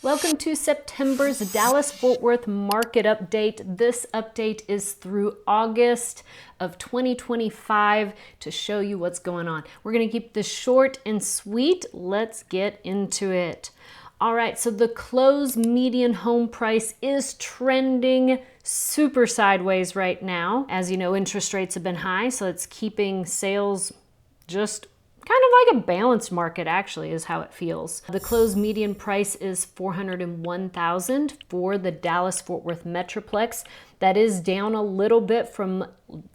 Welcome to September's Dallas-Fort Worth market update. This update is through August of 2025 to show you what's going on. We're going to keep this short and sweet. Let's get into it. All right, so the closed median home price is trending super sideways right now. As you know, interest rates have been high, so it's keeping sales just kind of like a balanced market, actually, is how it feels. The closed median price is $401,000 for the Dallas-Fort Worth Metroplex. That is down a little bit from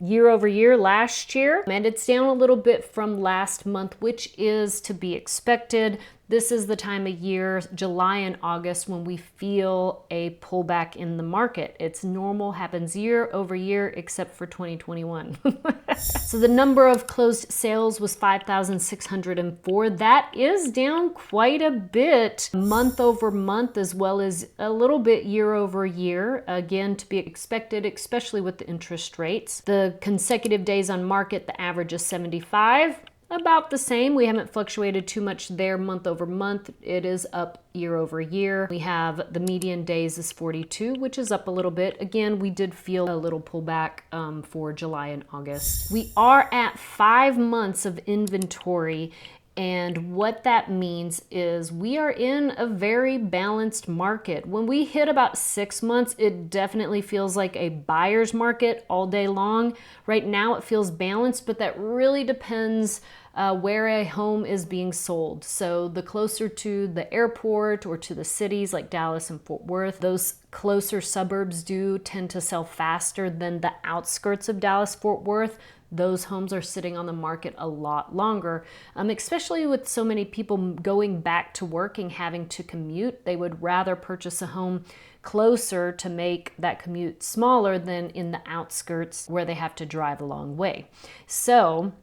year over year last year, and it's down a little bit from last month, which is to be expected. This is the time of year, July and August, when we feel a pullback in the market. It's normal, happens year over year, except for 2021. So the number of closed sales was 5,604. That is down quite a bit month over month, as well as a little bit year over year. Again, to be expected, especially with the interest rates. The consecutive days on market, the average is 75. About the same. We haven't fluctuated too much there month over month. It is up year over year. We have the median days is 42, which is up a little bit. Again, we did feel a little pullback for July and August. We are at 5 months of inventory. And what that means is we are in a very balanced market. When we hit about 6 months, it definitely feels like a buyer's market all day long. Right now it feels balanced, but that really depends where a home is being sold. So the closer to the airport or to the cities like Dallas and Fort Worth, those closer suburbs do tend to sell faster than the outskirts of Dallas-Fort Worth. Those homes are sitting on the market a lot longer, especially with so many people going back to work and having to commute. They would rather purchase a home closer to make that commute smaller than in the outskirts where they have to drive a long way. So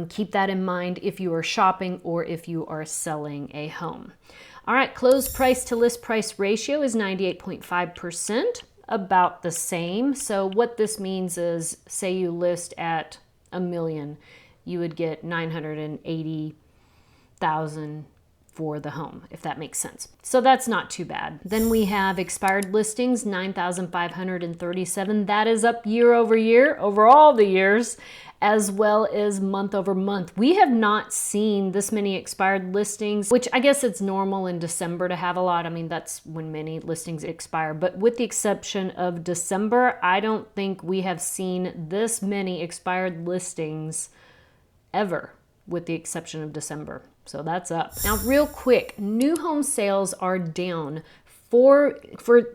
keep that in mind if you are shopping or if you are selling a home. All right, closed price to list price ratio is 98.5%. About the same. So what this means is, say you list at $1 million, you would get $980,000 for the home, if that makes sense. So that's not too bad. Then we have expired listings, 9,537. That is up year over year, over all the years, as well as month over month. We have not seen this many expired listings, which I guess it's normal in December to have a lot. I mean, that's when many listings expire. But with the exception of December, I don't think we have seen this many expired listings ever, with the exception of December. So that's up. Now, real quick, new home sales are down for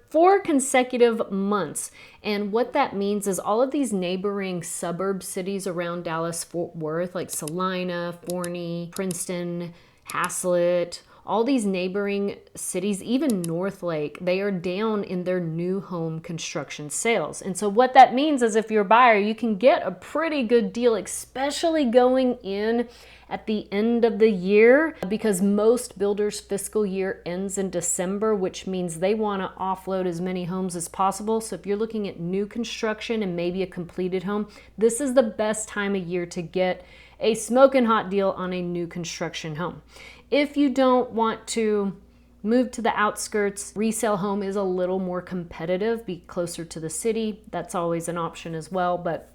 4 consecutive months. And what that means is all of these neighboring suburb cities around Dallas-Fort Worth, like Salina, Forney, Princeton, Haslett, all these neighboring cities, even Northlake, they are down in their new home construction sales. And so what that means is if you're a buyer, you can get a pretty good deal, especially going in at the end of the year, because most builders' fiscal year ends in December, which means they want to offload as many homes as possible. So if you're looking at new construction and maybe a completed home, this is the best time of year to get a smoking hot deal on a new construction home. If you don't want to move to the outskirts, resale home is a little more competitive, be closer to the city. That's always an option as well. But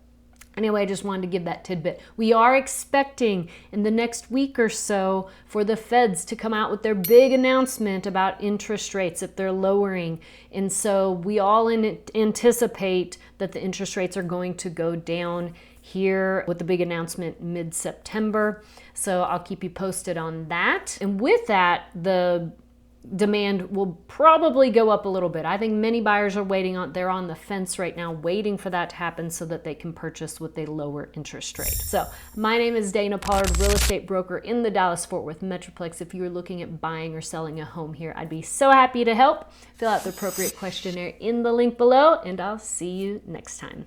anyway, I just wanted to give that tidbit. We are expecting in the next week or so for the feds to come out with their big announcement about interest rates if they're lowering. And so we all anticipate that the interest rates are going to go down here with the big announcement mid-September. So I'll keep you posted on that. And with that, the demand will probably go up a little bit. I think many buyers are they're on the fence right now, waiting for that to happen so that they can purchase with a lower interest rate. So my name is Dana Pollard, real estate broker in the Dallas-Fort Worth Metroplex. If you're looking at buying or selling a home here, I'd be so happy to help. Fill out the appropriate questionnaire in the link below, and I'll see you next time.